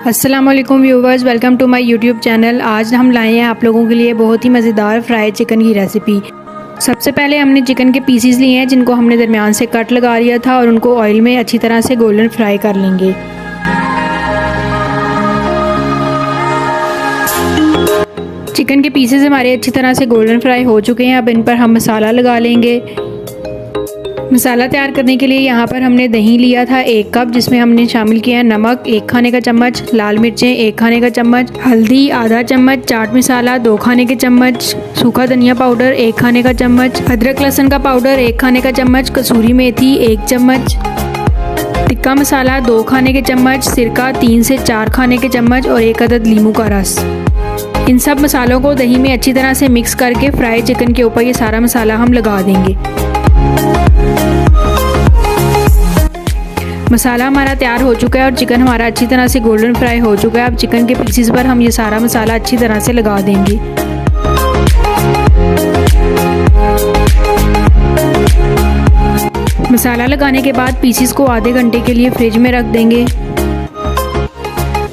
अस्सलामुअलैकुम viewers, welcome to my YouTube channel. आज हम लाए हैं आप लोगों के लिए बहुत ही मज़ेदार फ्राई चिकन की रेसिपी। सबसे पहले हमने चिकन के पीसीज लिए हैं जिनको हमने दरमियान से कट लगा लिया था और उनको ऑयल में अच्छी तरह से गोल्डन फ्राई कर लेंगे। चिकन के पीसेस हमारे अच्छी तरह से गोल्डन फ्राई हो चुके हैं। अब इन पर हम मसाला लगा लेंगे। मसाला तैयार करने के लिए यहाँ पर हमने दही लिया था 1 कप, जिसमें हमने शामिल किया नमक 1 खाने का चम्मच, लाल मिर्चें 1 खाने का चम्मच, हल्दी आधा चम्मच, चाट मसाला 2 खाने के चम्मच, सूखा धनिया पाउडर 1 खाने का चम्मच, अदरक लहसुन का पाउडर 1 खाने का चम्मच, कसूरी मेथी 1 चम्मच, टिक्का मसाला 2 खाने के चम्मच, सिरका 3 से 4 खाने के चम्मच और 1 अदद नींबू का रस। इन सब मसालों को दही में अच्छी तरह से मिक्स करके फ्राई चिकन के ऊपर ये सारा मसाला हम लगा देंगे। मसाला हमारा तैयार हो चुका है और चिकन हमारा अच्छी तरह से गोल्डन फ्राई हो चुका है। अब चिकन के पीसेस पर हम ये सारा मसाला अच्छी तरह से लगा देंगे। मसाला लगाने के बाद पीसेस को आधे घंटे के लिए फ्रिज में रख देंगे।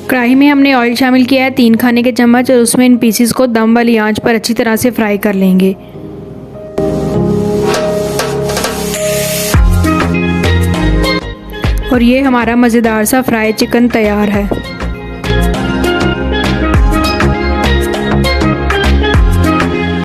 कढ़ाई में हमने ऑयल शामिल किया है 3 खाने के चम्मच और उसमें इन पीसेस को दम वाली आंच पर अच्छी तरह से फ्राई कर लेंगे। और ये हमारा मज़ेदार सा फ्राई चिकन तैयार है।